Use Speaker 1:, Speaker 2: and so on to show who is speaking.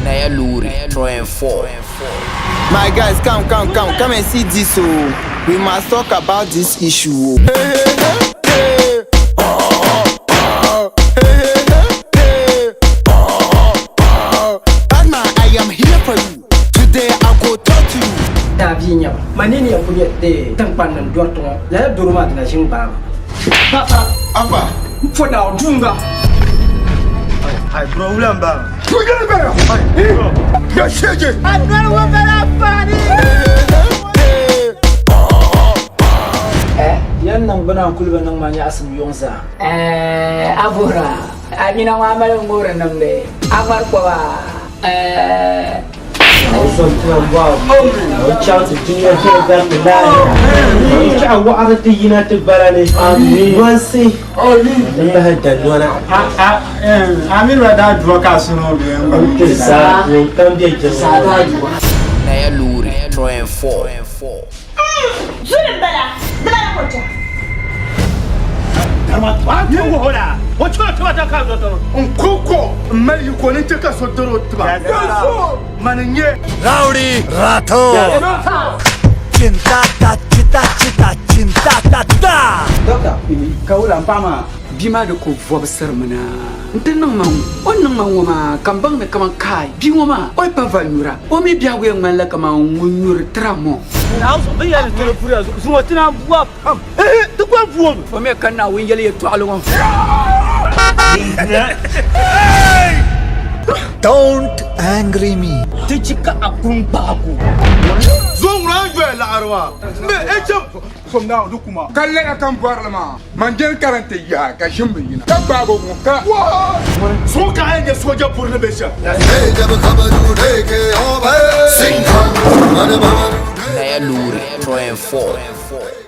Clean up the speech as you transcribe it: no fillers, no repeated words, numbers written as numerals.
Speaker 1: NAYA LOORI 3 and 4.
Speaker 2: My guys, come and see this. We must talk about this issue. Batman, I am here for you. Today I go talk to you.
Speaker 3: Tavinya, manini ya kujete tempan dan dorto. La duruma na jimba.
Speaker 2: Apa?
Speaker 3: Mfona ujunga.
Speaker 4: Ai problem ba.
Speaker 2: Kuja bera. Ya shege.
Speaker 3: Agora vou para pari. Yan nang bana kulba nang manya asam yongsa. Abura. Amina ngamal ngora nang de. Amar ko ba.
Speaker 5: Also, wow, shout to Junior here, got the line. I want to United Barani. One see, never had that one.
Speaker 4: I mean, that broadcast, you know,
Speaker 5: come here, just
Speaker 1: NAYA LOORI 3 and 4.
Speaker 4: Rowdy Rato
Speaker 6: Cinta ta.
Speaker 3: Dokta, kau lampama. Bima da ko vobsar mana. Ntenang mang, onang mang ma kambang me kamang kai. Biwa ma, oi pa valura. O me bia we ngala kamang ngur tramo.
Speaker 4: Na so be ya tele pura so mo tina bua pam. To kwa vuo.
Speaker 3: O me kana wingele to alongo.
Speaker 6: Don't angry me.
Speaker 4: Tichika akun baku.
Speaker 2: Zong ranjwe la arwa. Me echam.
Speaker 7: From now, Lukuma. Kalena tam parlema. Manjel karante ya ka shimbina. Ka bago ka.
Speaker 4: So ka enge soja pour le besha.
Speaker 1: NAYA LOORI 3 and 4.